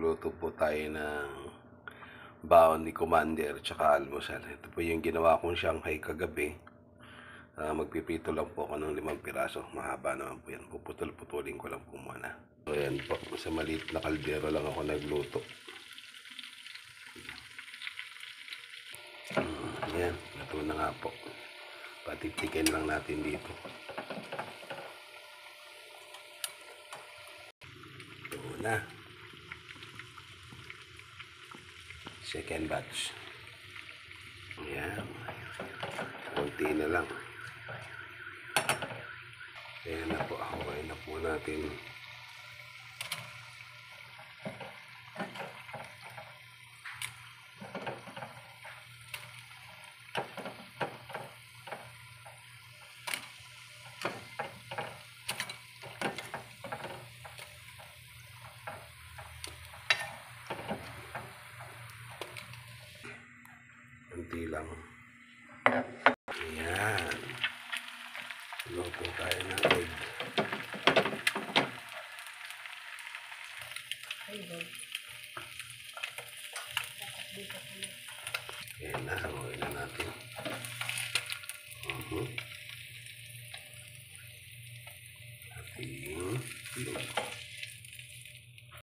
Magluluto po tayo ng baon ni Commander tsaka almusal. Ito po yung ginawa kong Shanghai kagabi. Magpipito lang po ako ng 5 piraso. Mahaba naman po yan. Puputol-putulin ko lang po muna. So yan po, sa maliit na kaldero lang ako nagluto. Yan, luto na nga po. Patitikin lang natin dito. Ito na. Second batch. Yan. Kunti na lang. Ayan na po. Okay na po natin. Kunti lang. Ayan. Luto tayo ng egg. Ayan na. Okay na natin.